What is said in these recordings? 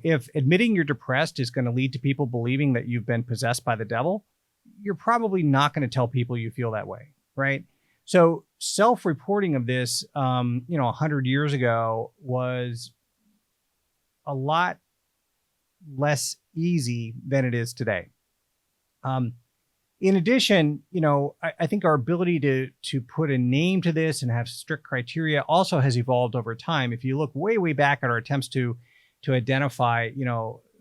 If admitting you're depressed is going to lead to people believing that you've been possessed by the devil, you're probably not going to tell people you feel that way, right? So self-reporting of this, 100 years ago was a lot less easy than it is today. In addition, I think our ability to put a name to this and have strict criteria also has evolved over time. If you look way, way back at our attempts to identify,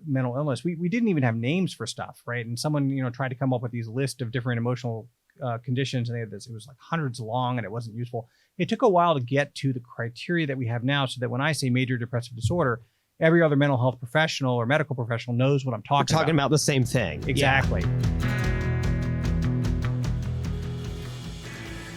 mental illness, we didn't even have names for stuff, right? And someone, tried to come up with these list of different emotional conditions, and they had this. It was like hundreds long, and it wasn't useful. It took a while to get to the criteria that we have now, so that when I say major depressive disorder, every other mental health professional or medical professional knows what I'm talking about. We're talking about the same thing. Exactly. Yeah.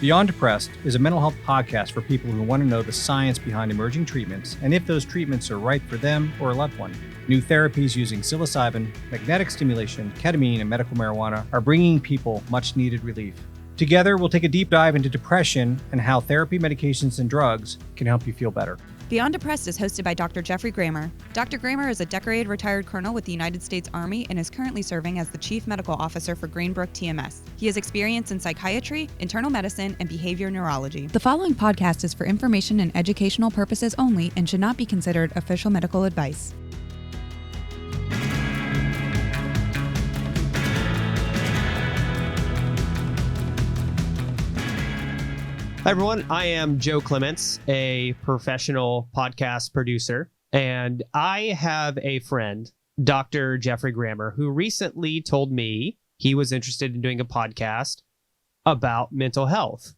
Beyond Depressed is a mental health podcast for people who want to know the science behind emerging treatments and if those treatments are right for them or a loved one. New therapies using psilocybin, magnetic stimulation, ketamine, and medical marijuana are bringing people much needed relief. Together, we'll take a deep dive into depression and how therapy, medications, and drugs can help you feel better. Beyond Depressed is hosted by Dr. Geoffrey Grammer. Dr. Grammer is a decorated retired colonel with the United States Army and is currently serving as the Chief Medical Officer for Greenbrook TMS. He has experience in psychiatry, internal medicine, and behavior neurology. The following podcast is for information and educational purposes only and should not be considered official medical advice. Hi, everyone. I am Joe Clements, a professional podcast producer, and I have a friend, Dr. Geoffrey Grammer, who recently told me he was interested in doing a podcast about mental health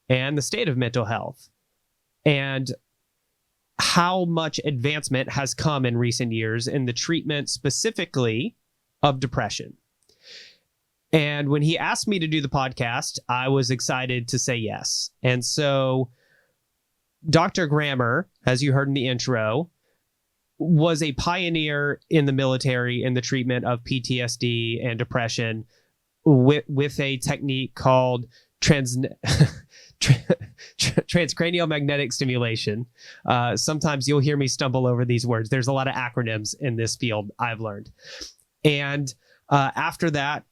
and the state of mental health and how much advancement has come in recent years in the treatment specifically of depression. And when he asked me to do the podcast, I was excited to say yes. And so Dr. Grammer, as you heard in the intro, was a pioneer in the military in the treatment of PTSD and depression with a technique called transcranial magnetic stimulation. Sometimes you'll hear me stumble over these words. There's a lot of acronyms in this field, I've learned. And after that,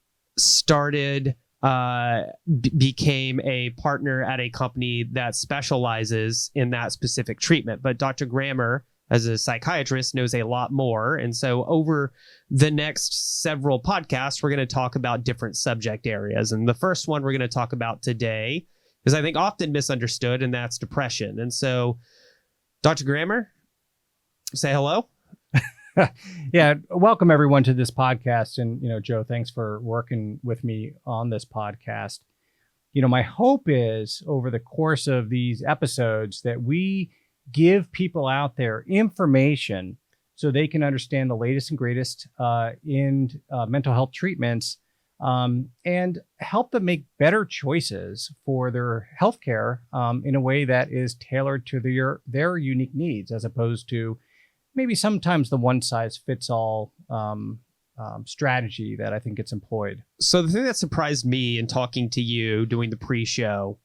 became a partner at a company that specializes in that specific treatment. But Dr. Grammer, as a psychiatrist, knows a lot more. And so over the next several podcasts, we're going to talk about different subject areas. And the first one we're going to talk about today is, I think, often misunderstood, and that's depression. And so, Dr. Grammer, say hello. Yeah, welcome everyone to this podcast. And, Joe, thanks for working with me on this podcast. My hope is over the course of these episodes that we give people out there information so they can understand the latest and greatest in mental health treatments and help them make better choices for their healthcare in a way that is tailored to their unique needs, as opposed to maybe sometimes the one-size-fits-all strategy that I think gets employed. So the thing that surprised me in talking to you doing the pre-show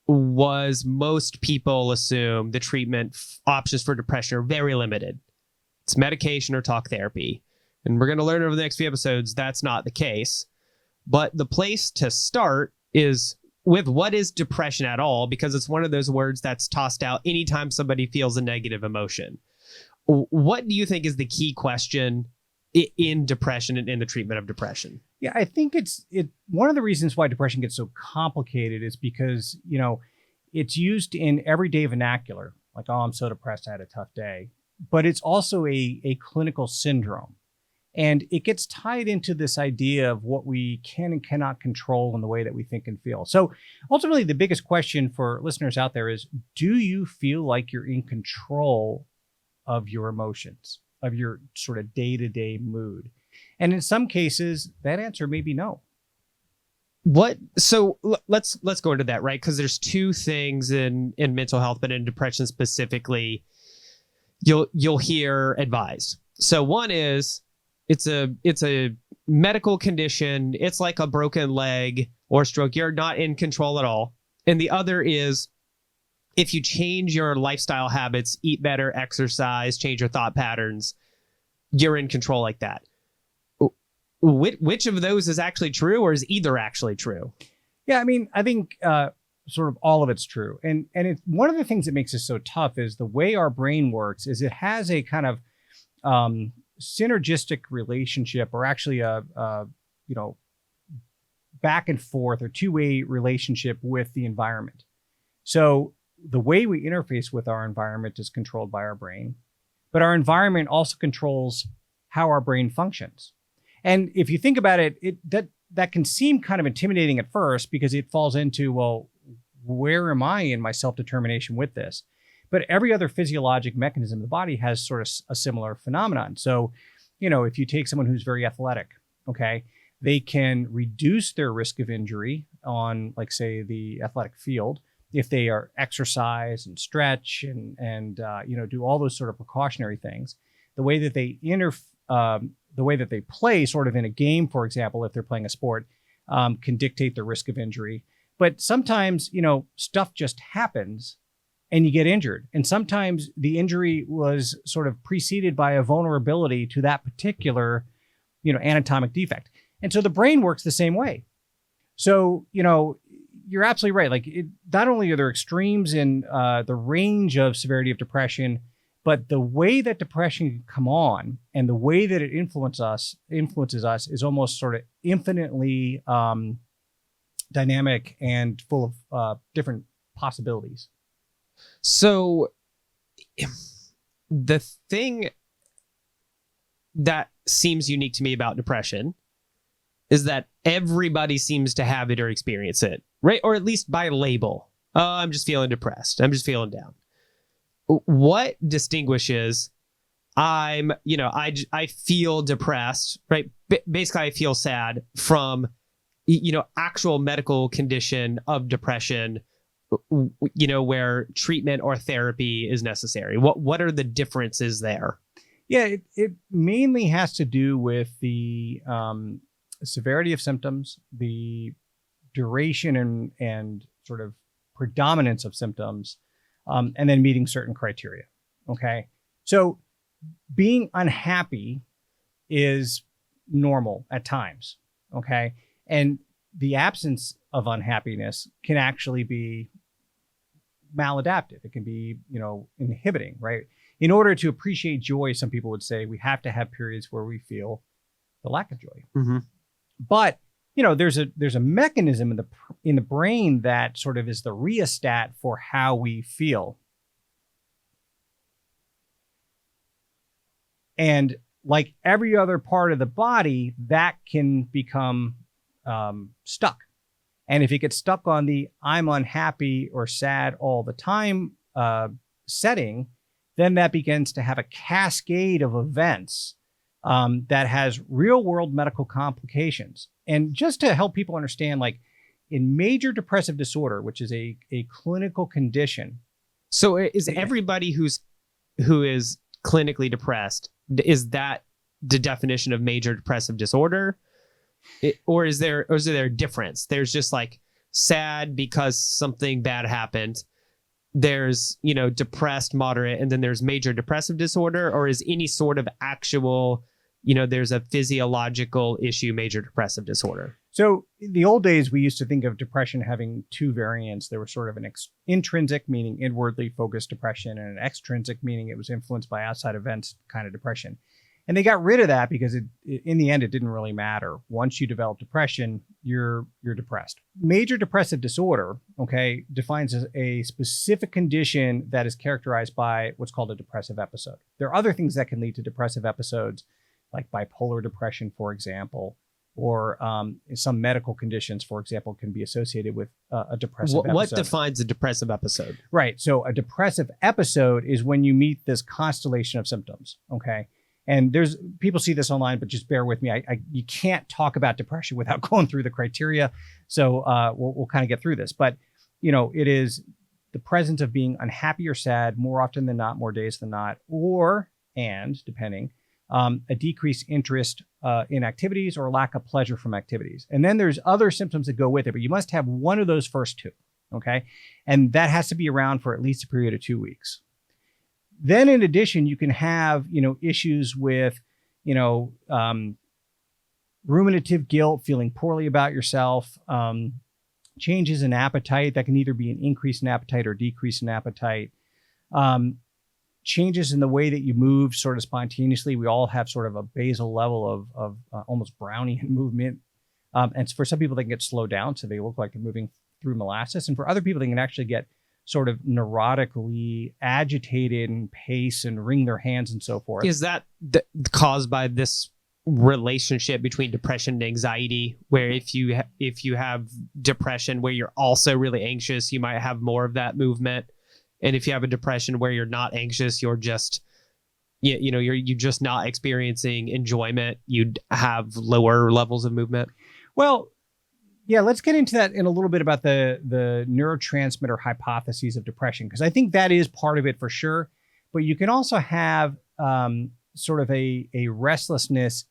was most people assume the treatment options for depression are very limited. It's medication or talk therapy. And we're going to learn over the next few episodes that's not the case. But the place to start is with what is depression at all, because it's one of those words that's tossed out anytime somebody feels a negative emotion. What do you think is the key question in depression and in the treatment of depression? Yeah, I think it's one of the reasons why depression gets so complicated is because, it's used in everyday vernacular, like, oh, I'm so depressed, I had a tough day. But it's also a clinical syndrome. And it gets tied into this idea of what we can and cannot control in the way that we think and feel. So ultimately, the biggest question for listeners out there is, do you feel like you're in control of your emotions, of your sort of day-to-day mood? And in some cases, that answer may be no. So let's go into that, right? Because there's two things in mental health, but in depression specifically, you'll hear advised. So one is it's a medical condition. It's like a broken leg or stroke. You're not in control at all. And the other is, if you change your lifestyle habits, eat better, exercise, change your thought patterns, you're in control like that. Which of those is actually true, or is either actually true? Yeah, I mean, I think sort of all of it's true. And it's one of the things that makes it so tough is the way our brain works is it has a kind of synergistic relationship, or actually a back and forth or two-way relationship with the environment. So the way we interface with our environment is controlled by our brain, but our environment also controls how our brain functions. And if you think about it, that can seem kind of intimidating at first because it falls into, well, where am I in my self-determination with this? But every other physiologic mechanism of the body has sort of a similar phenomenon. So, if you take someone who's very athletic, okay, they can reduce their risk of injury on, like, say, the athletic field if they are exercise and stretch and do all those sort of precautionary things. The way that they the way that they play sort of in a game, for example, if they're playing a sport, can dictate the risk of injury. But sometimes, stuff just happens and you get injured. And sometimes the injury was sort of preceded by a vulnerability to that particular, anatomic defect. And so the brain works the same way. So, you're absolutely right. Like, not only are there extremes in the range of severity of depression, but the way that depression can come on and the way that it influences us is almost sort of infinitely dynamic and full of different possibilities. So the thing that seems unique to me about depression is that everybody seems to have it or experience it, right? Or at least by label. Oh, I'm just feeling depressed. I'm just feeling down. What distinguishes I feel depressed, right? Basically, I feel sad from, actual medical condition of depression, where treatment or therapy is necessary. What are the differences there? Yeah, it mainly has to do with the severity of symptoms, the duration and sort of predominance of symptoms, and then meeting certain criteria. Okay. So being unhappy is normal at times. Okay. And the absence of unhappiness can actually be maladaptive. It can be, inhibiting, right? In order to appreciate joy, some people would say we have to have periods where we feel the lack of joy. Mm-hmm. But there's a mechanism in the brain that sort of is the rheostat for how we feel. And like every other part of the body, that can become stuck. And if it gets stuck on the I'm unhappy or sad all the time setting, then that begins to have a cascade of events that has real world medical complications. And just to help people understand, like in major depressive disorder, which is a clinical condition. So is everybody who is clinically depressed, is that the definition of major depressive disorder? Or is there a difference? There's just like sad because something bad happened. There's, depressed, moderate, and then there's major depressive disorder, or is any sort of actual, there's a physiological issue, major depressive disorder? So in the old days, we used to think of depression having two variants. There was sort of an intrinsic, meaning inwardly focused depression, and an extrinsic, meaning it was influenced by outside events kind of depression. And they got rid of that because in the end, it didn't really matter. Once you develop depression, you're depressed. Major depressive disorder, okay, defines a specific condition that is characterized by what's called a depressive episode. There are other things that can lead to depressive episodes, like bipolar depression, for example, or some medical conditions, for example, can be associated with a depressive episode. What defines a depressive episode? Right. So a depressive episode is when you meet this constellation of symptoms, okay? And there's people see this online, but just bear with me. You can't talk about depression without going through the criteria. So we'll kind of get through this. But, it is the presence of being unhappy or sad more often than not, more days than not, depending, a decreased interest in activities or lack of pleasure from activities. And then there's other symptoms that go with it, but you must have one of those first two, okay? And that has to be around for at least a period of 2 weeks. Then in addition, you can have, issues with ruminative guilt, feeling poorly about yourself, changes in appetite that can either be an increase in appetite or decrease in appetite, changes in the way that you move sort of spontaneously. We all have sort of a basal level of almost Brownian movement. And for some people, they can get slowed down, so they look like they're moving through molasses. And for other people, they can actually get sort of neurotically agitated and pace and wring their hands and so forth. Is that caused by this relationship between depression and anxiety, where if you have depression where you're also really anxious, you might have more of that movement, and if you have a depression where you're not anxious, you're just you're just not experiencing enjoyment, you'd have lower levels of movement? Well, yeah, let's get into that in a little bit about the neurotransmitter hypotheses of depression, because I think that is part of it for sure. But you can also have sort of a restlessness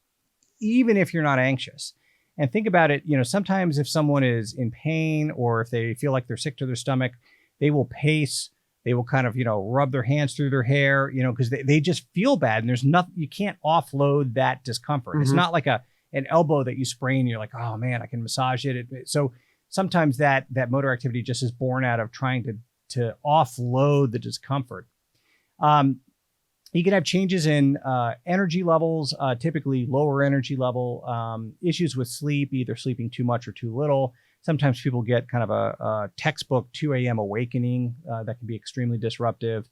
even if you're not anxious. And think about it, sometimes if someone is in pain or if they feel like they're sick to their stomach, they will pace, they will kind of, rub their hands through their hair, because they just feel bad, and there's nothing, you can't offload that discomfort. Mm-hmm. It's not like an elbow that you sprain and you're like, oh man, I can massage it. So sometimes that motor activity just is born out of trying to offload the discomfort. You can have changes in energy levels, typically lower energy level, issues with sleep, either sleeping too much or too little. Sometimes people get kind of a textbook 2 a.m. awakening that can be extremely disruptive.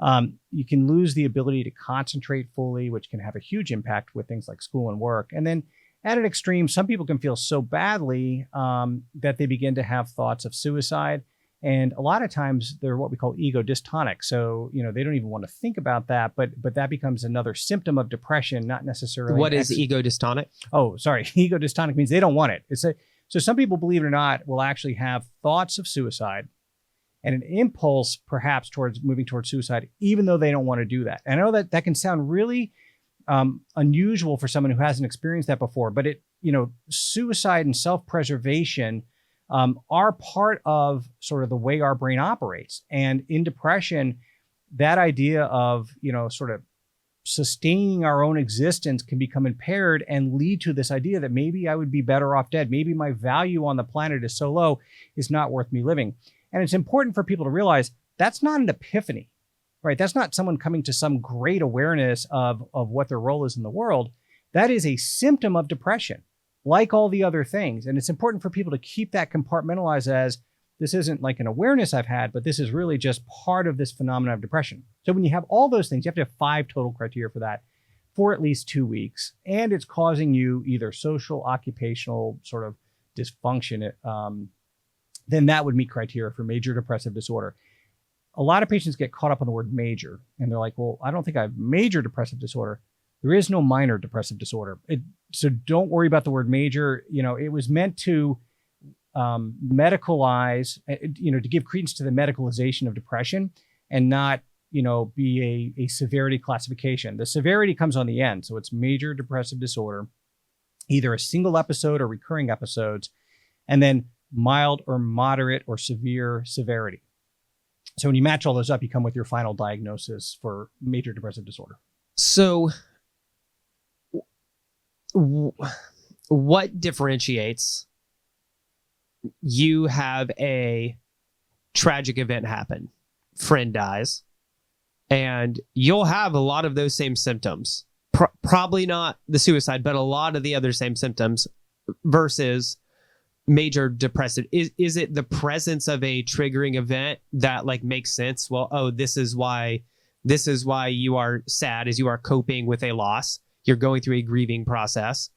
You can lose the ability to concentrate fully, which can have a huge impact with things like school and work. And then at an extreme, some people can feel so badly that they begin to have thoughts of suicide. And a lot of times they're what we call ego dystonic. So, they don't even want to think about that, but that becomes another symptom of depression, not necessarily. What is ego dystonic? Oh, sorry. Ego dystonic means they don't want it. So some people, believe it or not, will actually have thoughts of suicide and an impulse perhaps towards moving towards suicide, even though they don't want to do that. And I know that can sound really unusual for someone who hasn't experienced that before, but suicide and self-preservation are part of sort of the way our brain operates. And in depression, that idea of, sort of sustaining our own existence can become impaired and lead to this idea that maybe I would be better off dead. Maybe my value on the planet is so low, it's not worth me living. And it's important for people to realize that's not an epiphany, right? That's not someone coming to some great awareness of what their role is in the world. That is a symptom of depression, like all the other things. And it's important for people to keep that compartmentalized as this isn't like an awareness I've had, but this is really just part of this phenomenon of depression. So when you have all those things, you have to have 5 total criteria for that for at least 2 weeks. And it's causing you either social, occupational sort of dysfunction, then that would meet criteria for major depressive disorder. A lot of patients get caught up on the word major, and they're like, well, I don't think I have major depressive disorder. There is no minor depressive disorder. So don't worry about the word major. It was meant to medicalize, to give credence to the medicalization of depression and not, be a severity classification. The severity comes on the end. So it's major depressive disorder, either a single episode or recurring episodes, and then mild or moderate or severe severity. So when you match all those up, you come with your final diagnosis for major depressive disorder. So what differentiates you have a tragic event happen, friend dies, and you'll have a lot of those same symptoms, probably not the suicide, but a lot of the other same symptoms, versus major depressive? Is it the presence of a triggering event that makes sense? Well, oh, this is why you are sad, is you are coping with a loss. You're going through a grieving process.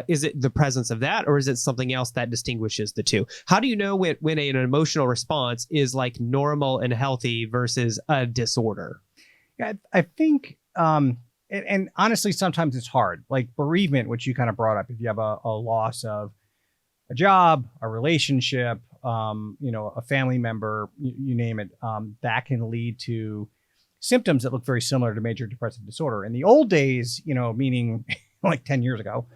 Is it the presence of that, or is it something else that distinguishes the two? How do you know when an emotional response is normal and healthy versus a disorder? Yeah, I think, and honestly, sometimes it's hard. Like bereavement, which you kind of brought up. If you have a loss of a job, a relationship, a family member, you name it, that can lead to symptoms that look very similar to major depressive disorder. In the old days, meaning like 10 years ago,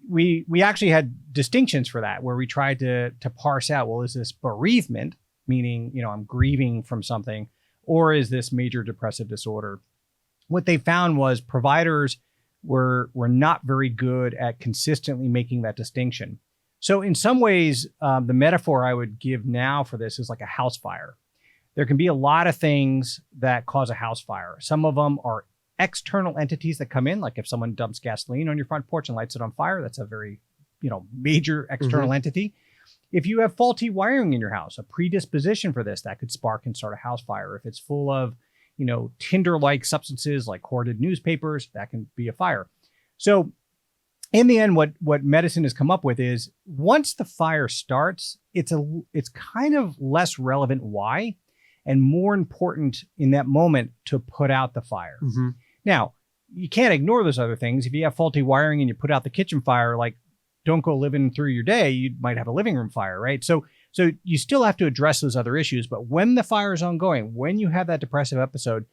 we actually had distinctions for that, where we tried to parse out, well, is this bereavement, meaning, I'm grieving from something, or is this major depressive disorder? what they found was providers were not very good at consistently making that distinction. So in some ways, the metaphor I would give now for this is like a house fire. There can be a lot of things that cause a house fire. Some of them are external entities that come in, like if someone dumps gasoline on your front porch and lights it on fire, that's a very, major external entity. If you have faulty wiring in your house, a predisposition for this, that could spark and start a house fire. If it's full of, tinder-like substances like hoarded newspapers, that can be a fire. So in the end, what medicine has come up with is once the fire starts, it's kind of less relevant why, and more important in that moment to put out the fire. Mm-hmm. Now, you can't ignore those other things. If you have faulty wiring and you put out the kitchen fire, like don't go living through your day, you might have a living room fire, right? So you still have to address those other issues. But when the fire is ongoing, when you have that depressive episode,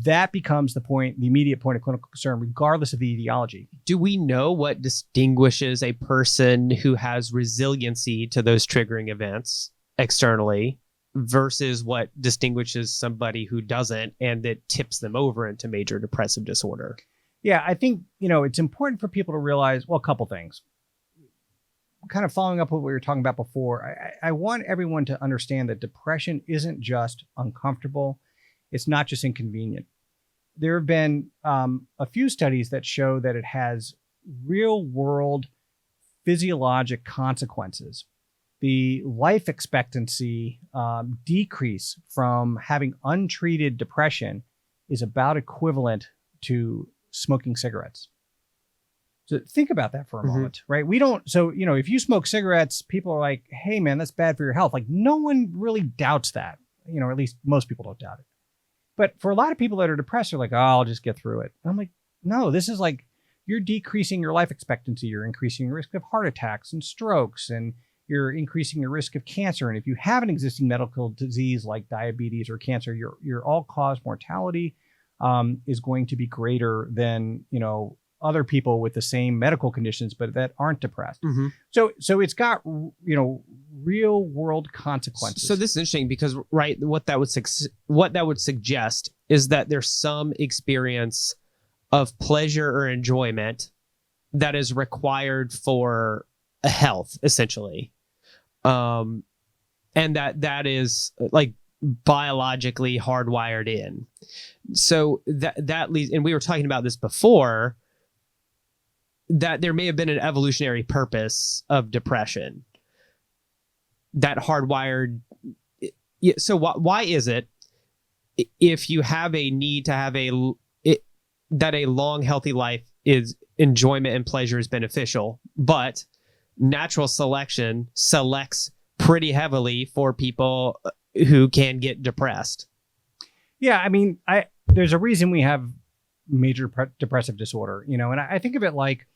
that becomes the immediate point of clinical concern, regardless of the etiology. Do we know what distinguishes a person who has resiliency to those triggering events externally versus what distinguishes somebody who doesn't and that tips them over into major depressive disorder? Yeah, I think, it's important for people to realize, well, a couple things. Kind of following up with what we were talking about before, I want everyone to understand that depression isn't just uncomfortable. It's not just inconvenient. There have been a few studies that show that it has real world physiologic consequences. The life expectancy decrease from having untreated depression is about equivalent to smoking cigarettes. So think about that for a moment, right? If you smoke cigarettes, people are like, hey man, that's bad for your health. Like no one really doubts that, at least most people don't doubt it. But for a lot of people that are depressed, they're like, oh, I'll just get through it. And I'm like, no, this is like, you're decreasing your life expectancy. You're increasing your risk of heart attacks and strokes, and you're increasing your risk of cancer. And if you have an existing medical disease like diabetes or cancer, your all-cause mortality is going to be greater than, other people with the same medical conditions, but that aren't depressed. Mm-hmm. So it's got, real world consequences. So this is interesting because, right, what that would suggest is that there's some experience of pleasure or enjoyment that is required for a health, essentially. And that is like biologically hardwired in. So that leads, and we were talking about this before, that there may have been an evolutionary purpose of depression that hardwired. So why is it if you have a need to have that a long, healthy life is enjoyment and pleasure is beneficial, but natural selection selects pretty heavily for people who can get depressed? Yeah. I mean, there's a reason we have major depressive disorder, and I think of it like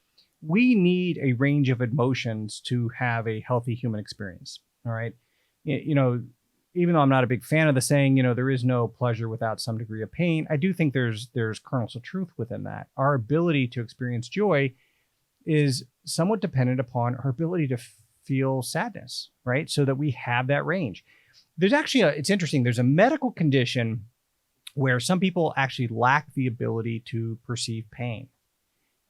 we need a range of emotions to have a healthy human experience. All right. Even though I'm not a big fan of the saying, there is no pleasure without some degree of pain, I do think there's kernels of truth within that. Our ability to experience joy is somewhat dependent upon our ability to feel sadness, right? So that we have that range. There's actually it's interesting. There's a medical condition where some people actually lack the ability to perceive pain.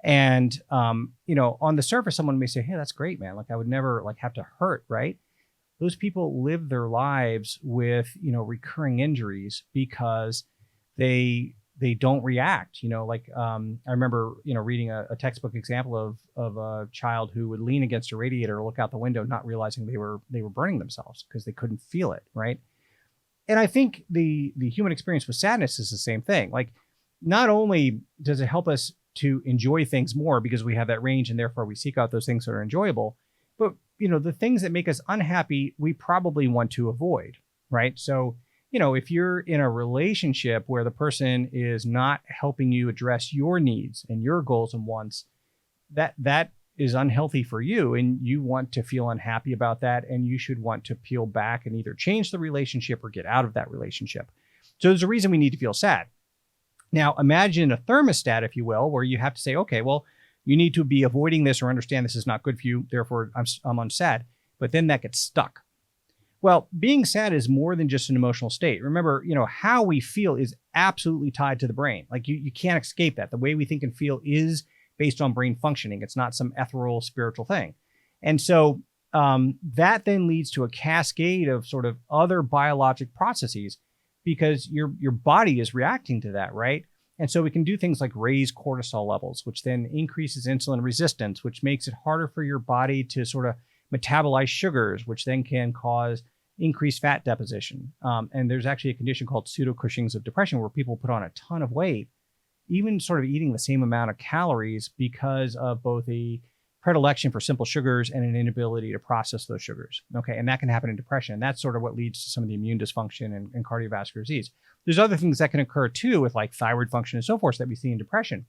And, on the surface, someone may say, hey, that's great, man. Like I would never have to hurt, right? Those people live their lives with, recurring injuries because they don't react, I remember, reading a textbook example of a child who would lean against a radiator, look out the window, not realizing they were burning themselves because they couldn't feel it. Right. And I think the human experience with sadness is the same thing. Like, not only does it help us to enjoy things more because we have that range and therefore we seek out those things that are enjoyable, but the things that make us unhappy, we probably want to avoid, right? So, if you're in a relationship where the person is not helping you address your needs and your goals and wants, that is unhealthy for you, and you want to feel unhappy about that, and you should want to peel back and either change the relationship or get out of that relationship. So there's a reason we need to feel sad. Now, imagine a thermostat, if you will, where you have to say, okay, well, you need to be avoiding this or understand this is not good for you, therefore I'm sad. But then that gets stuck. Well, being sad is more than just an emotional state. Remember, how we feel is absolutely tied to the brain. Like you can't escape that. The way we think and feel is based on brain functioning. It's not some ethereal spiritual thing. And so that then leads to a cascade of sort of other biologic processes because your body is reacting to that, right? And so we can do things like raise cortisol levels, which then increases insulin resistance, which makes it harder for your body to sort of metabolize sugars, which then can cause increased fat deposition. And there's actually a condition called pseudo-Cushing's of depression where people put on a ton of weight, even sort of eating the same amount of calories because of both a predilection for simple sugars and an inability to process those sugars. Okay, and that can happen in depression. And that's sort of what leads to some of the immune dysfunction and cardiovascular disease. There's other things that can occur too with like thyroid function and so forth that we see in depression.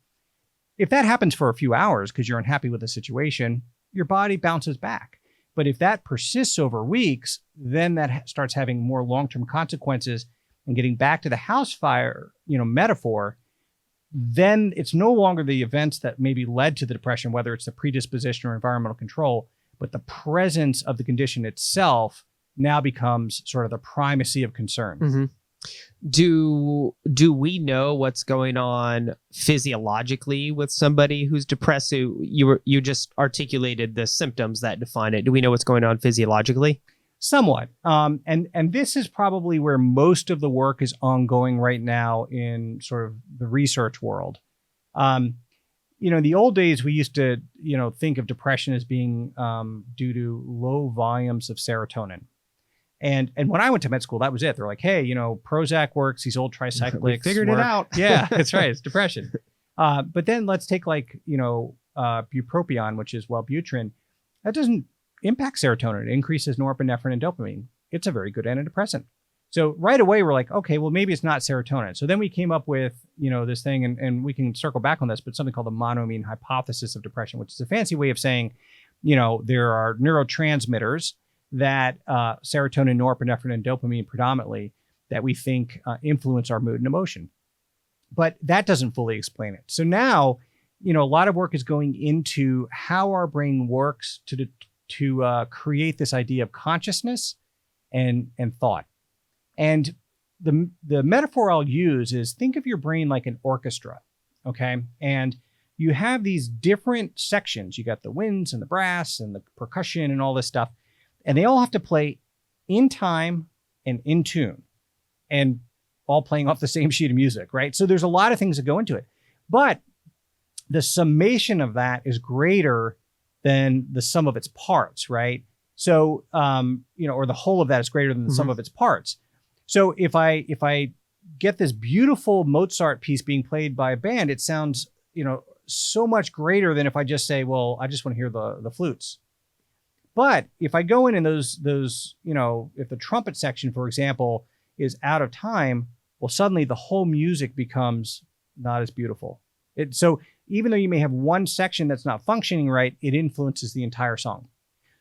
If that happens for a few hours because you're unhappy with the situation, your body bounces back. But if that persists over weeks, then that starts having more long-term consequences. And getting back to the house fire, metaphor, then it's no longer the events that maybe led to the depression, whether it's the predisposition or environmental control, but the presence of the condition itself now becomes sort of the primacy of concern. Mm-hmm. Do we know what's going on physiologically with somebody who's depressed? So you just articulated the symptoms that define it. Do we know what's going on physiologically? Somewhat. And this is probably where most of the work is ongoing right now in sort of the research world. In the old days, we used to, think of depression as being due to low volumes of serotonin. And when I went to med school, that was it. They're like, hey, Prozac works, these old tricyclics. We figured it out. Yeah, that's right. It's depression. But then let's take bupropion, which is Wellbutrin. That doesn't impact serotonin. It increases norepinephrine and dopamine. It's a very good antidepressant. So right away, we're like, okay, well, maybe it's not serotonin. So then we came up with, this thing, and we can circle back on this, but something called the monoamine hypothesis of depression, which is a fancy way of saying, there are neurotransmitters that serotonin, norepinephrine, and dopamine predominantly that we think influence our mood and emotion. But that doesn't fully explain it. So now, a lot of work is going into how our brain works to create this idea of consciousness and thought. And the metaphor I'll use is think of your brain like an orchestra, okay? And you have these different sections. You got the winds and the brass and the percussion and all this stuff. And they all have to play in time and in tune and all playing off the same sheet of music, right? So there's a lot of things that go into it. But the summation of that is greater than the sum of its parts, right? So, or the whole of that is greater than the sum of its parts. So if I get this beautiful Mozart piece being played by a band, it sounds, so much greater than if I just say, well, I just want to hear the flutes. But if I go in and those, if the trumpet section, for example, is out of time, well, suddenly the whole music becomes not as beautiful. So even though you may have one section that's not functioning right, it influences the entire song.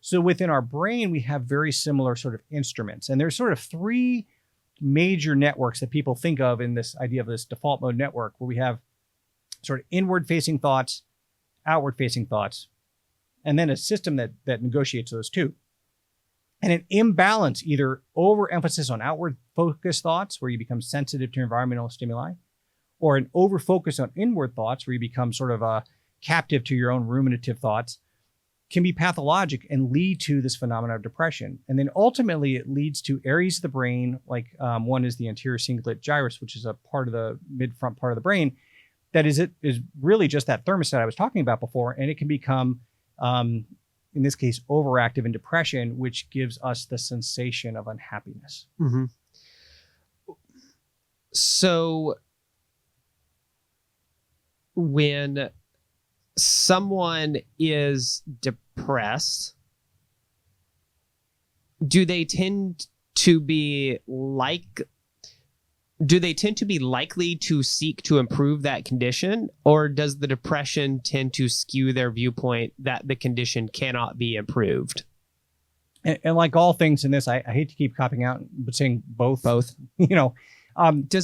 So within our brain, we have very similar sort of instruments. And there's sort of three major networks that people think of in this idea of this default mode network, where we have sort of inward facing thoughts, outward facing thoughts, and then a system that negotiates those two. And an imbalance, either overemphasis on outward focused thoughts, where you become sensitive to environmental stimuli, or an overfocus on inward thoughts, where you become sort of a captive to your own ruminative thoughts, can be pathologic and lead to this phenomenon of depression. And then ultimately it leads to areas of the brain, like one is the anterior cingulate gyrus, which is a part of the mid-front part of the brain, that is really just that thermostat I was talking about before. And it can become, in this case, overactive in depression, which gives us the sensation of unhappiness. Mm-hmm. So when someone is depressed, do they tend to be likely to seek to improve that condition, or does the depression tend to skew their viewpoint that the condition cannot be improved? And like all things in this, I hate to keep copping out, but saying both. Does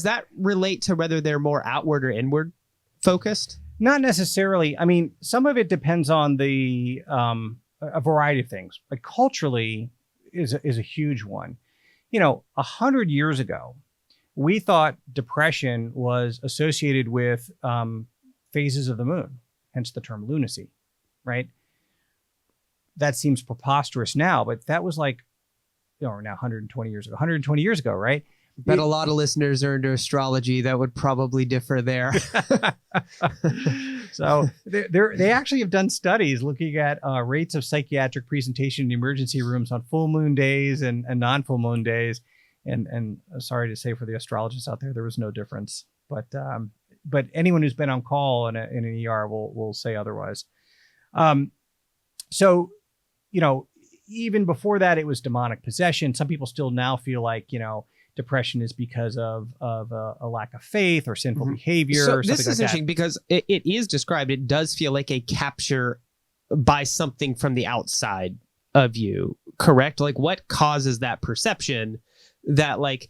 that relate to whether they're more outward or inward focused? Not necessarily. I mean, some of it depends on a variety of things. Like culturally, is a huge one. 100 years ago, we thought depression was associated with phases of the moon, hence the term lunacy, right? That seems preposterous now, but that was like, now 120 years ago, right? But a lot of listeners are into astrology that would probably differ there. So they actually have done studies looking at rates of psychiatric presentation in emergency rooms on full moon days and non-full moon days. And sorry to say for the astrologists out there was no difference. But anyone who's been on call in an ER will say otherwise. So, even before that, it was demonic possession. Some people still now feel like, depression is because of a lack of faith or sinful behavior. So or this is interesting because it is described. It does feel like a capture by something from the outside of you, correct? Like what causes that perception that like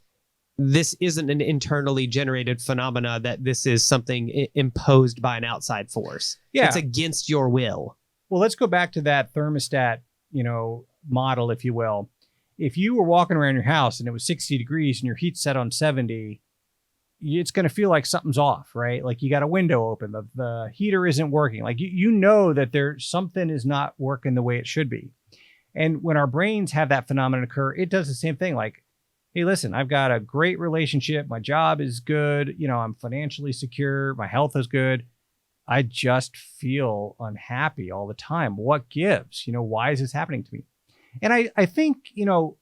this isn't an internally generated phenomena, that this is something imposed by an outside force? Yeah. It's against your will. Well, let's go back to that thermostat, model, if you will. If you were walking around your house and it was 60 degrees and your heat's set on 70, it's going to feel like something's off, right? Like you got a window open, the heater isn't working. Like you know that something is not working the way it should be. And when our brains have that phenomenon occur, it does the same thing. Like, hey, listen, I've got a great relationship. My job is good. I'm financially secure. My health is good. I just feel unhappy all the time. What gives? Why is this happening to me? And I think,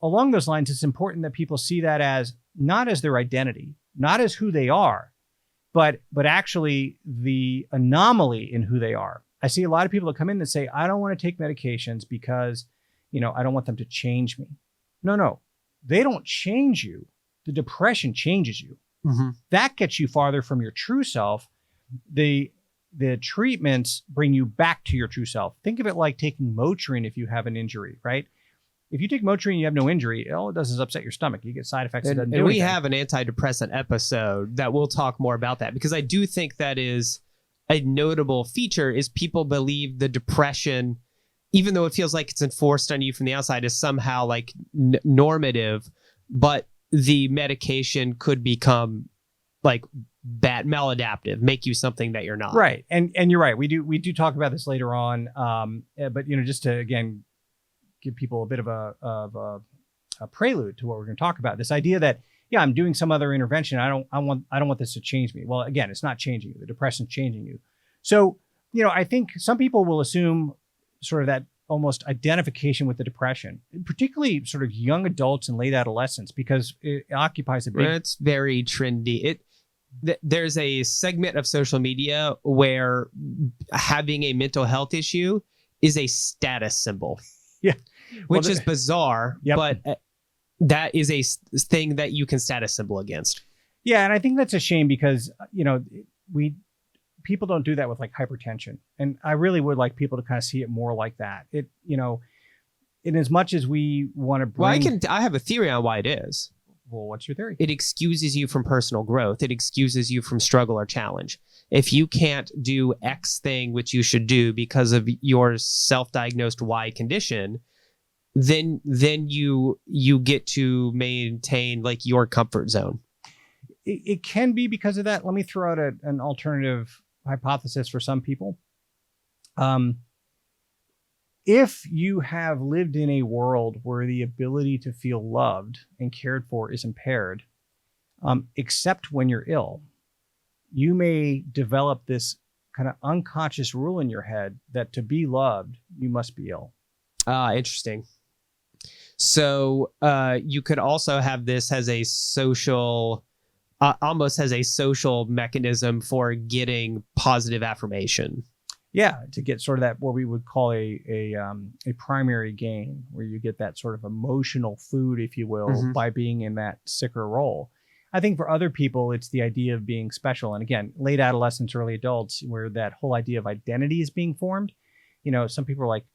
along those lines, it's important that people see that as not as their identity, not as who they are, but actually the anomaly in who they are. I see a lot of people that come in that say, I don't want to take medications because, I don't want them to change me. No, they don't change you. The depression changes you. Mm-hmm. That gets you farther from your true self. The treatments bring you back to your true self. Think of it like taking Motrin if you have an injury, right? If you take Motrin and you have no injury, all it does is upset your stomach. You get side effects. And we have an antidepressant episode that we'll talk more about that, because I do think that is a notable feature is people believe the depression, even though it feels like it's enforced on you from the outside, is somehow like normative, but the medication could become like bad, maladaptive, make you something that you're not. Right. And you're right. We do talk about this later on. But just to, again, give people a bit of a prelude to what we're going to talk about, this idea that, yeah, I'm doing some other intervention. I don't want this to change me. Well, again, it's not changing you. The depression's changing you. So, I think some people will assume sort of that almost identification with the depression, particularly sort of young adults and late adolescents, because it occupies a big... It's very trendy. There's a segment of social media where having a mental health issue is a status symbol. Yeah. Which is bizarre, yep. But that is a thing that you can status symbol against. Yeah, and I think that's a shame because, people don't do that with like hypertension. And I really would like people to kind of see it more like that. It, in as much as we want to bring... Well, I have a theory on why it is. Well, what's your theory? It excuses you from personal growth. It excuses you from struggle or challenge. If you can't do X thing, which you should do because of your self-diagnosed Y condition, then you get to maintain like your comfort zone. It can be because of that. Let me throw out an alternative hypothesis for some people. If you have lived in a world where the ability to feel loved and cared for is impaired, except when you're ill, you may develop this kind of unconscious rule in your head that to be loved, you must be ill. Interesting. So you could also have this as a social, almost as a social mechanism for getting positive affirmation. Yeah, to get sort of that what we would call a primary gain, where you get that sort of emotional food, if you will, by being in that sicker role. I think for other people, it's the idea of being special. And again, late adolescents, early adults, where that whole idea of identity is being formed. Some people are like,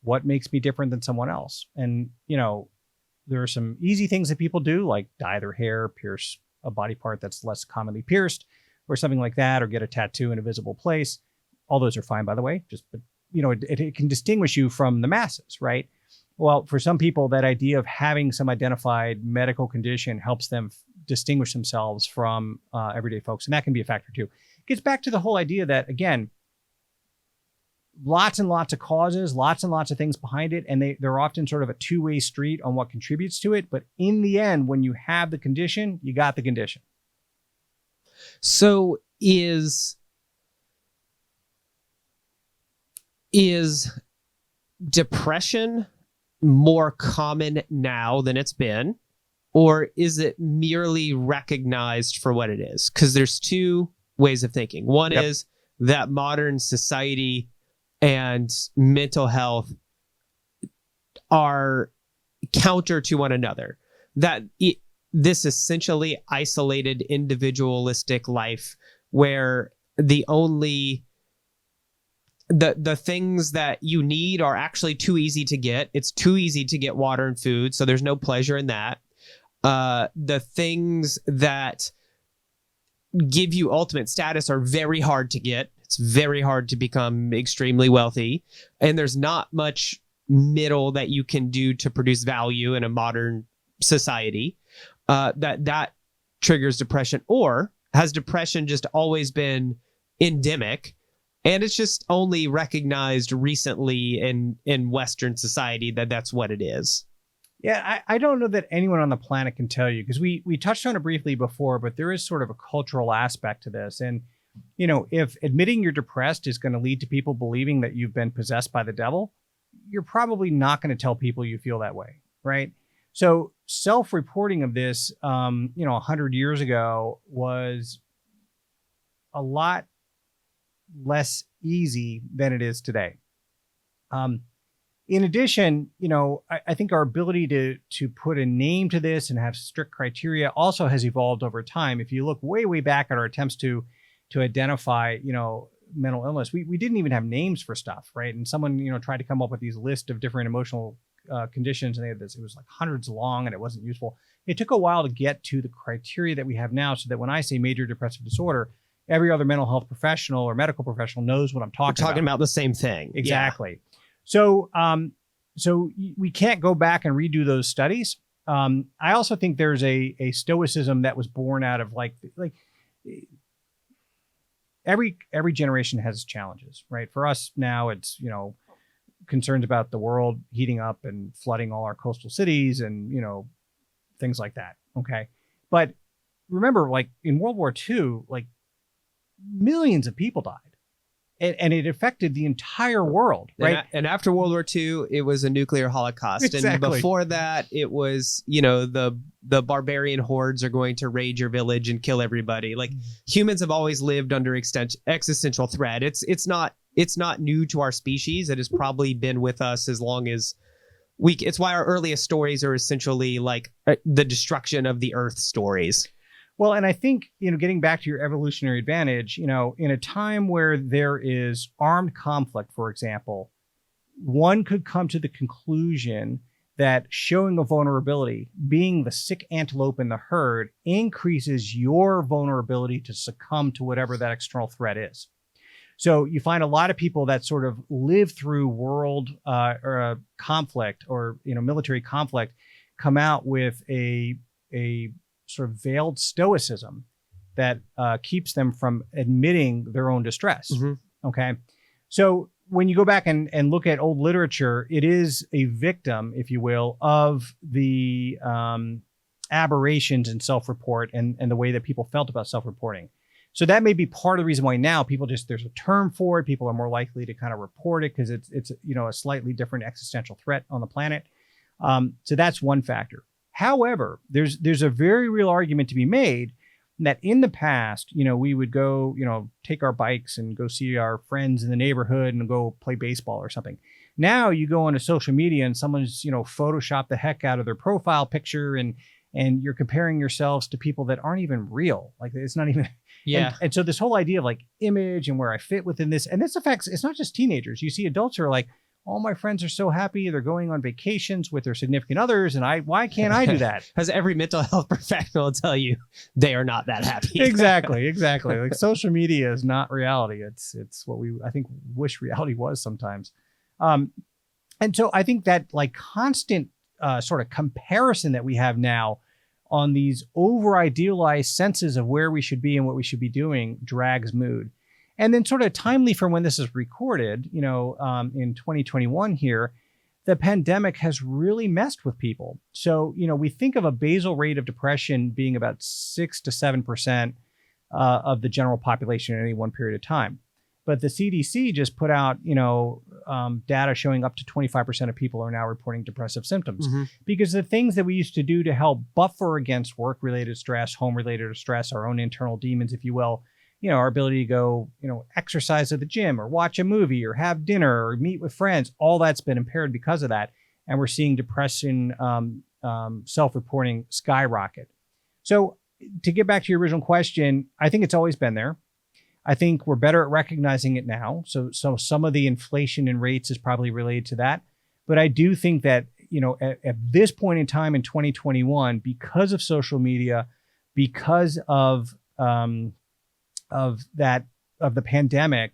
what makes me different than someone else? And, there are some easy things that people do, like dye their hair, pierce a body part that's less commonly pierced, or something like that, or get a tattoo in a visible place. All those are fine, by the way. But it can distinguish you from the masses, right? Well, for some people, that idea of having some identified medical condition helps them distinguish themselves from everyday folks. And that can be a factor too. It gets back to the whole idea that, again, lots and lots of causes, lots and lots of things behind it. And they're often sort of a two-way street on what contributes to it. But in the end, when you have the condition, you got the condition. So is depression more common now than it's been, or is it merely recognized for what it is? Because there's two ways of thinking. One is that modern society and mental health are counter to one another. That this essentially isolated individualistic life where the things that you need are actually too easy to get. It's too easy to get water and food, so there's no pleasure in that. The things that give you ultimate status are very hard to get. It's very hard to become extremely wealthy, and there's not much middle that you can do to produce value in a modern society. That triggers depression. Or has depression just always been endemic, and it's just only recognized recently in Western society that that's what it is? Yeah, I don't know that anyone on the planet can tell you, because we touched on it briefly before, but there is sort of a cultural aspect to this. And, you know, if admitting you're depressed is going to lead to people believing that you've been possessed by the devil, you're probably not going to tell people you feel that way, right? So self-reporting of this, 100 years ago was a lot less easy than it is today. In addition, I think our ability to put a name to this and have strict criteria also has evolved over time. If you look way back at our attempts to identify, mental illness, we didn't even have names for stuff, right? And someone, tried to come up with these list of different emotional conditions, and they had this. It was like hundreds long, and it wasn't useful. It took a while to get to the criteria that we have now, so that when I say major depressive disorder, every other mental health professional or medical professional knows what I'm talking about. We're talking about the same thing. Exactly. Yeah. So we can't go back and redo those studies. I also think there's a stoicism that was born out of like every generation has challenges, right? For us now, it's, concerns about the world heating up and flooding all our coastal cities and, things like that. Okay. But remember, like in World War II, like millions of people died. And it affected the entire world, right? And after World War II, it was a nuclear holocaust. Exactly. And before that, it was, the barbarian hordes are going to raid your village and kill everybody. Like, humans have always lived under existential threat. It's not new to our species. It has probably been with us as long as it's why our earliest stories are essentially like the destruction of the earth stories. Well, and I think, getting back to your evolutionary advantage, in a time where there is armed conflict, for example, one could come to the conclusion that showing a vulnerability, being the sick antelope in the herd, increases your vulnerability to succumb to whatever that external threat is. So you find a lot of people that sort of live through world or conflict or, military conflict come out with a sort of veiled stoicism that keeps them from admitting their own distress. Mm-hmm. Okay. So when you go back and look at old literature, it is a victim, if you will, of the aberrations in self-report and the way that people felt about self-reporting. So that may be part of the reason why now people there's a term for it. People are more likely to kind of report it because it's a slightly different existential threat on the planet. So that's one factor. However, there's a very real argument to be made that in the past, we would go, take our bikes and go see our friends in the neighborhood and go play baseball or something. Now you go onto social media and someone's, Photoshopped the heck out of their profile picture and you're comparing yourselves to people that aren't even real. Like, it's not even. Yeah. And so this whole idea of like image and where I fit within this, and this affects, it's not just teenagers. You see adults who are like, all my friends are so happy. They're going on vacations with their significant others. And why can't I do that? As every mental health professional will tell you, they are not that happy. Exactly. Like, social media is not reality. It's what I think wish reality was sometimes. And so I think that like constant sort of comparison that we have now on these over idealized senses of where we should be and what we should be doing drags mood. And then sort of timely from when this is recorded, in 2021 here, the pandemic has really messed with people. So, we think of a basal rate of depression being about 6 to 7% of the general population at any one period of time. But the CDC just put out, data showing up to 25% of people are now reporting depressive symptoms because the things that we used to do to help buffer against work-related stress, home-related stress, our own internal demons, if you will, our ability to go, exercise at the gym or watch a movie or have dinner or meet with friends, all that's been impaired because of that. And we're seeing depression, self-reporting skyrocket. So to get back to your original question, I think it's always been there. I think we're better at recognizing it now. So some of the inflation in rates is probably related to that. But I do think that, at this point in time in 2021, because of social media, because of the pandemic,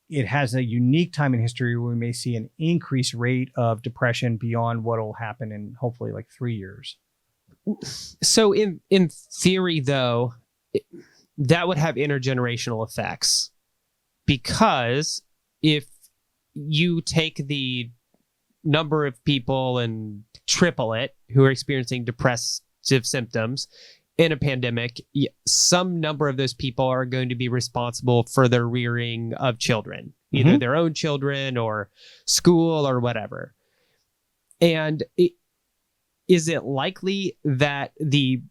it has a unique time in history where we may see an increased rate of depression beyond what will happen in hopefully like 3 years. So in theory, though, that would have intergenerational effects, because if you take the number of people and triple it who are experiencing depressive symptoms in a pandemic, some number of those people are going to be responsible for the rearing of children, either their own children or school or whatever. And is it likely that the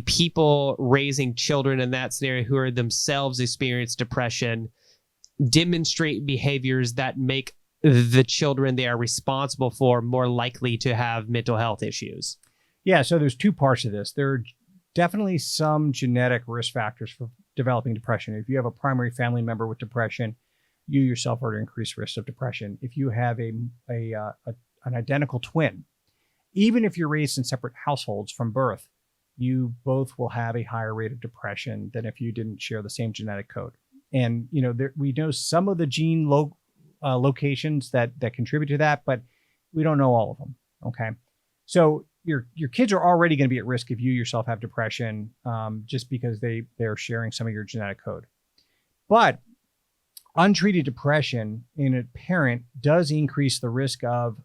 people raising children in that scenario who are themselves experience depression demonstrate behaviors that make the children they are responsible for more likely to have mental health issues? Yeah, so there's two parts of this. There are definitely some genetic risk factors for developing depression. If you have a primary family member with depression, you yourself are at increased risk of depression. If you have an identical twin, even if you're raised in separate households from birth, you both will have a higher rate of depression than if you didn't share the same genetic code. And, we know some of the gene locations that contribute to that, but we don't know all of them. Okay. So your kids are already going to be at risk if you yourself have depression, just because they're sharing some of your genetic code. But untreated depression in a parent does increase the risk of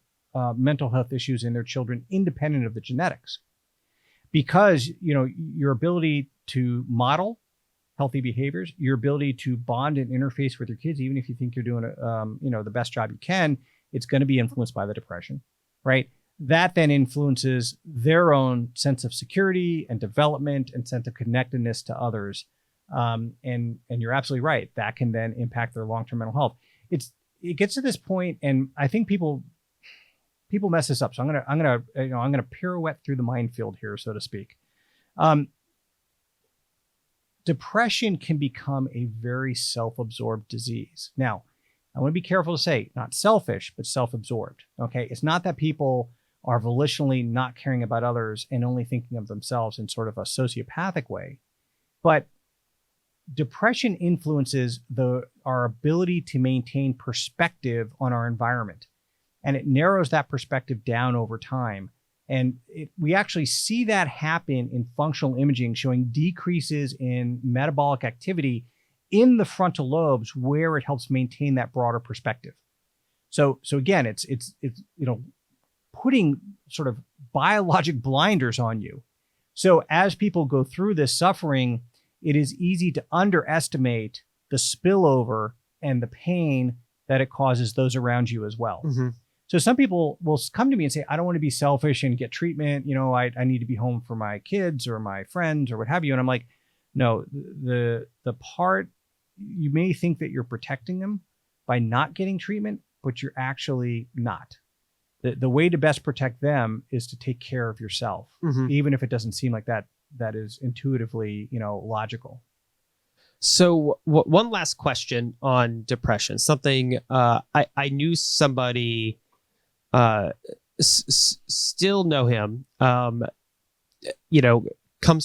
mental health issues in their children, independent of the genetics. Because, your ability to model healthy behaviors, your ability to bond and interface with your kids, even if you think you're doing, the best job you can, it's going to be influenced by the depression, right? That then influences their own sense of security and development and sense of connectedness to others. And you're absolutely right. That can then impact their long-term mental health. It gets to this point, and I think people mess this up. So I'm gonna pirouette through the minefield here, so to speak. Depression can become a very self-absorbed disease. Now, I want to be careful to say not selfish, but self-absorbed. Okay, it's not that people are volitionally not caring about others and only thinking of themselves in sort of a sociopathic way, but depression influences our ability to maintain perspective on our environment. And it narrows that perspective down over time. And we actually see that happen in functional imaging, showing decreases in metabolic activity in the frontal lobes, where it helps maintain that broader perspective. So again, it's putting sort of biologic blinders on you. So as people go through this suffering, it is easy to underestimate the spillover and the pain that it causes those around you as well. Mm-hmm. So some people will come to me and say, I don't want to be selfish and get treatment. I need to be home for my kids or my friends or what have you. And I'm like, no, the part, you may think that you're protecting them by not getting treatment, but you're actually not. The way to best protect them is to take care of yourself, even if it doesn't seem like that is intuitively, logical. So one last question on depression, something I knew somebody, still know him, comes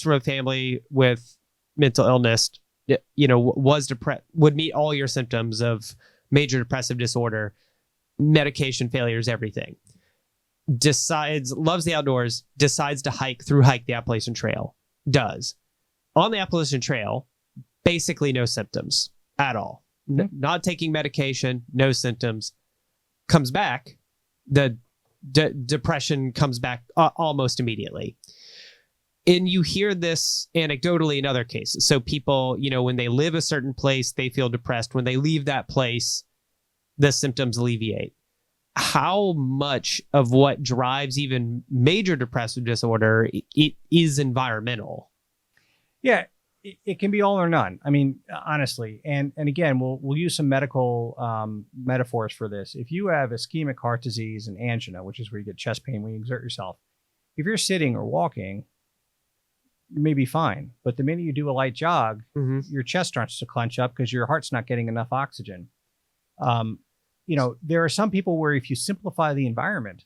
from a family with mental illness, was depressed, would meet all your symptoms of major depressive disorder, medication failure is everything. Loves the outdoors, decides to hike the Appalachian Trail. Does. On the Appalachian Trail, basically no symptoms at all. Not taking medication, no symptoms. Comes back, the depression comes back almost immediately. And you hear this anecdotally in other cases. So people, when they live a certain place, they feel depressed. When they leave that place, the symptoms alleviate. How much of what drives even major depressive disorder it is environmental? Yeah, it can be all or none. I mean, honestly, and again, we'll use some medical metaphors for this. If you have ischemic heart disease and angina, which is where you get chest pain when you exert yourself, if you're sitting or walking, you may be fine. But the minute you do a light jog, your chest starts to clench up because your heart's not getting enough oxygen. There are some people where if you simplify the environment,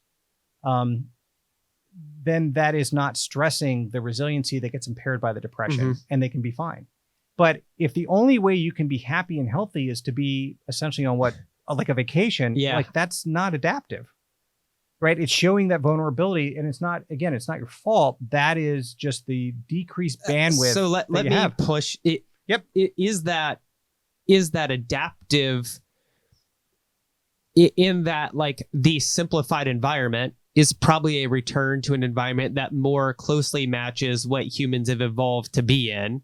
then that is not stressing the resiliency that gets impaired by the depression, and they can be fine. But if the only way you can be happy and healthy is to be essentially on like a vacation, like that's not adaptive, right? It's showing that vulnerability, and it's not your fault. That is just the decreased bandwidth. So let me push it. Yep. Is that adaptive in that, like, the simplified environment is probably a return to an environment that more closely matches what humans have evolved to be in.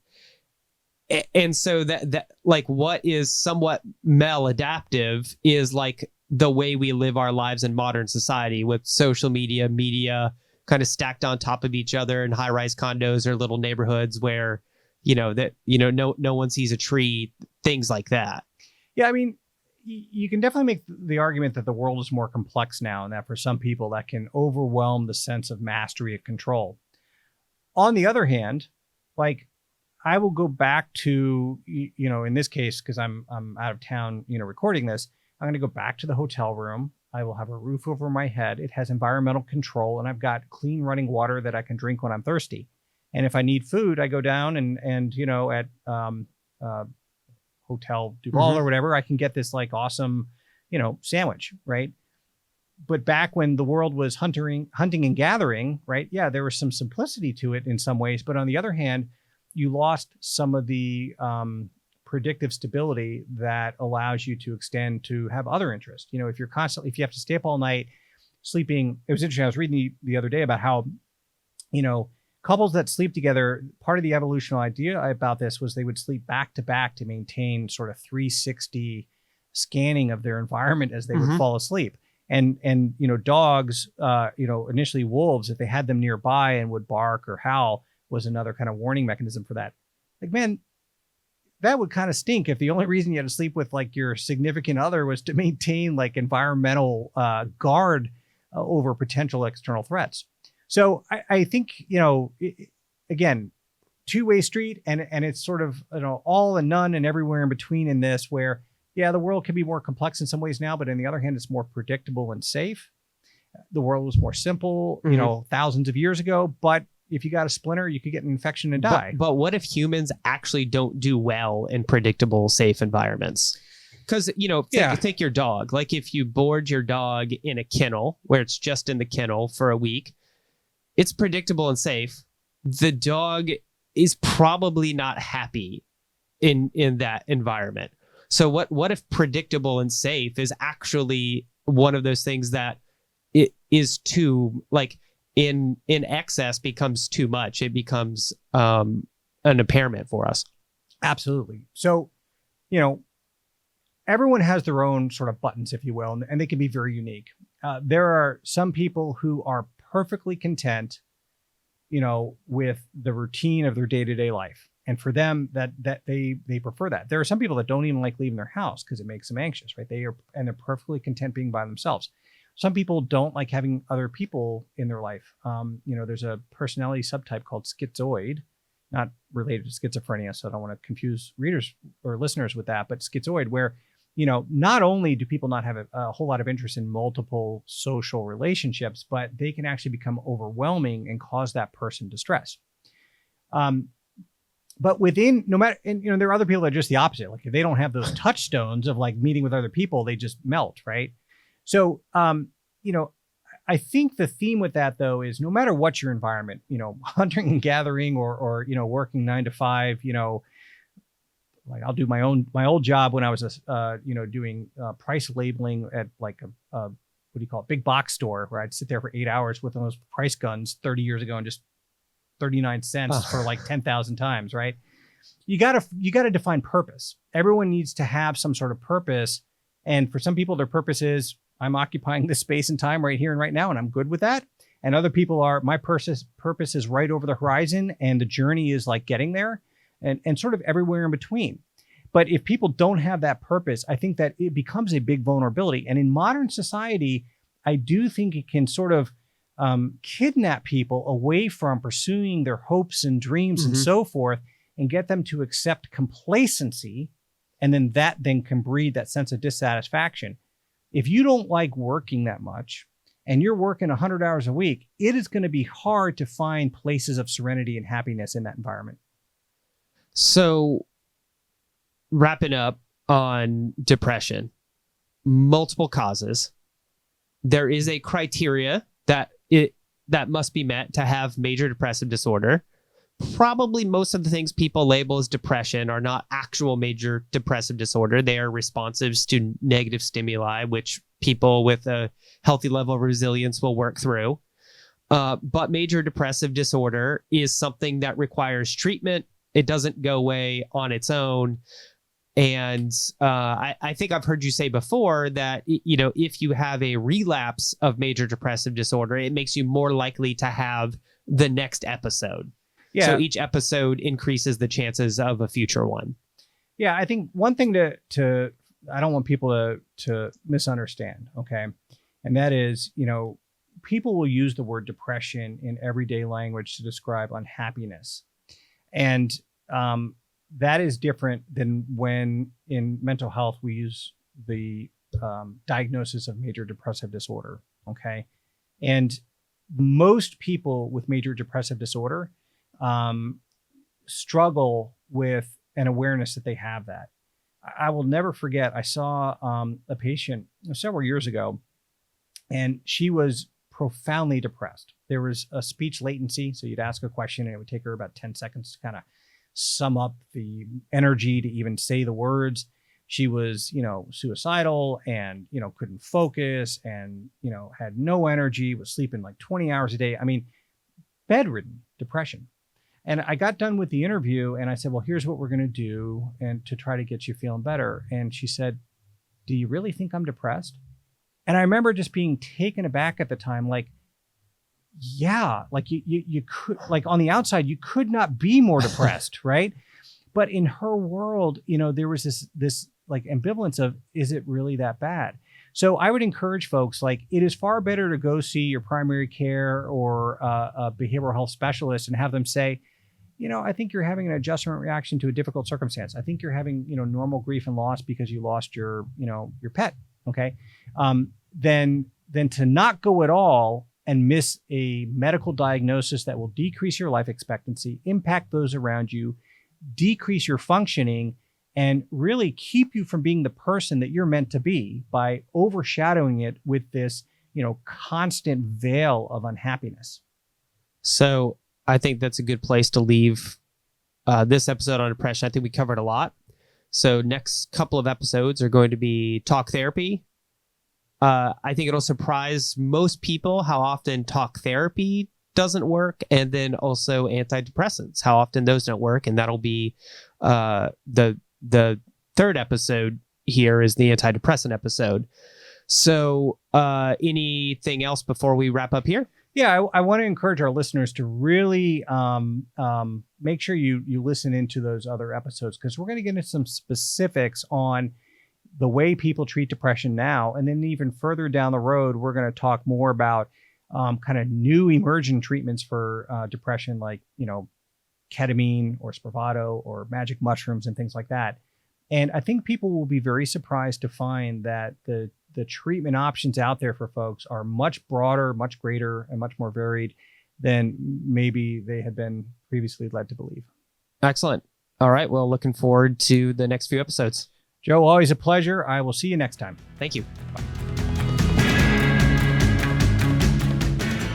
And so that like what is somewhat maladaptive is like the way we live our lives in modern society with social media kind of stacked on top of each other in high-rise condos or little neighborhoods where, no one sees a tree, things like that. Yeah, I mean, you can definitely make the argument that the world is more complex now, and that for some people that can overwhelm the sense of mastery and control. On the other hand, like, I will go back to, in this case, because I'm out of town, recording this, I'm going to go back to the hotel room. I will have a roof over my head. It has environmental control, and I've got clean running water that I can drink when I'm thirsty. And if I need food, I go down and at Hotel Duval or whatever, I can get this like awesome, sandwich, right? But back when the world was hunting and gathering, right? Yeah, there was some simplicity to it in some ways, but on the other hand, you lost some of the predictive stability that allows you to extend to have other interests. If you have to stay up all night sleeping, it was interesting. I was reading the other day about how, couples that sleep together, part of the evolutionary idea about this was they would sleep back to back to maintain sort of 360 scanning of their environment as they would fall asleep. And dogs, initially wolves, if they had them nearby and would bark or howl, was another kind of warning mechanism for that. Like, man, that would kind of stink if the only reason you had to sleep with like your significant other was to maintain like environmental guard over potential external threats. So I think, again, two-way street, and it's sort of, all and none and everywhere in between in this, where, yeah, the world can be more complex in some ways now, but on the other hand, it's more predictable and safe. The world was more simple, thousands of years ago, but if you got a splinter, you could get an infection and die. But what if humans actually don't do well in predictable, safe environments? Because, take your dog. Like, if you board your dog in a kennel where it's just in the kennel for a week, it's predictable and safe. The dog is probably not happy in that environment. So what if predictable and safe is actually one of those things that it is too, like, in excess becomes too much. It becomes an impairment for us. Absolutely. So, everyone has their own sort of buttons, if you will, and they can be very unique. There are some people who are perfectly content, with the routine of their day-to-day life. And for them, that they prefer that. There are some people that don't even like leaving their house because it makes them anxious, right? They're perfectly content being by themselves. Some people don't like having other people in their life. There's a personality subtype called schizoid, not related to schizophrenia, so I don't want to confuse readers or listeners with that, but schizoid, where, not only do people not have a whole lot of interest in multiple social relationships, but they can actually become overwhelming and cause that person distress. But within, there are other people that are just the opposite. Like, if they don't have those touchstones of like meeting with other people, they just melt, right? So, I think the theme with that though is no matter what your environment, hunting and gathering or working 9 to 5, like I'll do my old job when I was doing price labeling at like a what do you call it, big box store, where I'd sit there for 8 hours with those price guns 30 years ago and just 39 cents for like 10,000 times, right? You gotta define purpose. Everyone needs to have some sort of purpose, and for some people, their purpose is I'm occupying this space and time right here and right now, and I'm good with that. And other people are my purpose is right over the horizon, and the journey is like getting there, and sort of everywhere in between. But if people don't have that purpose, I think that it becomes a big vulnerability. And in modern society, I do think it can sort of kidnap people away from pursuing their hopes and dreams and so forth, and get them to accept complacency. And then that can breed that sense of dissatisfaction. If you don't like working that much and you're working 100 hours a week, it is going to be hard to find places of serenity and happiness in that environment. So wrapping up on depression, multiple causes. There is a criteria that must be met to have major depressive disorder. Probably most of the things people label as depression are not actual major depressive disorder. They are responsives to negative stimuli, which people with a healthy level of resilience will work through. But major depressive disorder is something that requires treatment. It doesn't go away on its own. And I think I've heard you say before that, if you have a relapse of major depressive disorder, it makes you more likely to have the next episode. Yeah. So each episode increases the chances of a future one. Yeah, I think one thing to I don't want people to misunderstand, okay? And that is, people will use the word depression in everyday language to describe unhappiness. And that is different than when in mental health we use the diagnosis of major depressive disorder, okay? And most people with major depressive disorder struggle with an awareness that they have that. I will never forget, I saw a patient several years ago, and she was profoundly depressed. There was a speech latency, so you'd ask a question and it would take her about 10 seconds to kind of sum up the energy to even say the words. She was, suicidal and, couldn't focus and, had no energy, was sleeping like 20 hours a day. I mean, bedridden depression. And I got done with the interview and I said, well, here's what we're going to do and to try to get you feeling better. And she said, do you really think I'm depressed? And I remember just being taken aback at the time, like, yeah, like you could, like on the outside, you could not be more depressed, right? But in her world, there was this like ambivalence of, is it really that bad? So I would encourage folks, like, it is far better to go see your primary care or a behavioral health specialist and have them say, I think you're having an adjustment reaction to a difficult circumstance. I think you're having, normal grief and loss because you lost your pet. Okay. Then to not go at all and miss a medical diagnosis that will decrease your life expectancy, impact those around you, decrease your functioning, and really keep you from being the person that you're meant to be by overshadowing it with this, constant veil of unhappiness. So I think that's a good place to leave this episode on depression. I think we covered a lot. So next couple of episodes are going to be talk therapy. I think it'll surprise most people how often talk therapy doesn't work, and then also antidepressants, how often those don't work. And that'll be the third episode here is the antidepressant episode. So anything else before we wrap up here? Yeah, I want to encourage our listeners to really make sure you listen into those other episodes, because we're going to get into some specifics on the way people treat depression now. And then even further down the road, we're going to talk more about kind of new emergent treatments for depression, like, ketamine or Spravato or magic mushrooms and things like that. And I think people will be very surprised to find that the treatment options out there for folks are much broader, much greater, and much more varied than maybe they had been previously led to believe. Excellent. All right. Well, looking forward to the next few episodes. Joe, always a pleasure. I will see you next time. Thank you. Bye.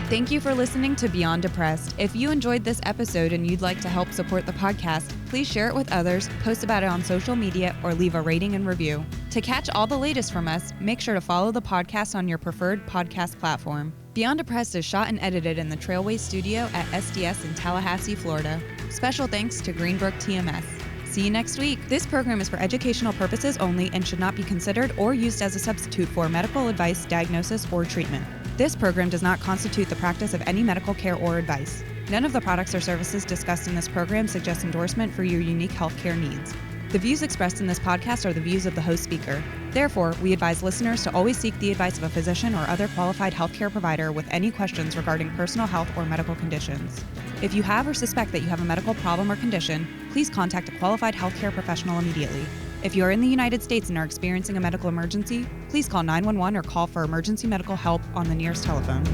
Thank you for listening to Beyond Depressed. If you enjoyed this episode and you'd like to help support the podcast, please share it with others, post about it on social media, or leave a rating and review. To catch all the latest from us, make sure to follow the podcast on your preferred podcast platform. Beyond Depressed is shot and edited in the Trailway Studio at SDS in Tallahassee, Florida. Special thanks to Greenbrook TMS. See you next week. This program is for educational purposes only and should not be considered or used as a substitute for medical advice, diagnosis, or treatment. This program does not constitute the practice of any medical care or advice. None of the products or services discussed in this program suggest endorsement for your unique healthcare needs. The views expressed in this podcast are the views of the host speaker. Therefore, we advise listeners to always seek the advice of a physician or other qualified healthcare provider with any questions regarding personal health or medical conditions. If you have or suspect that you have a medical problem or condition, please contact a qualified healthcare professional immediately. If you are in the United States and are experiencing a medical emergency, please call 911 or call for emergency medical help on the nearest telephone.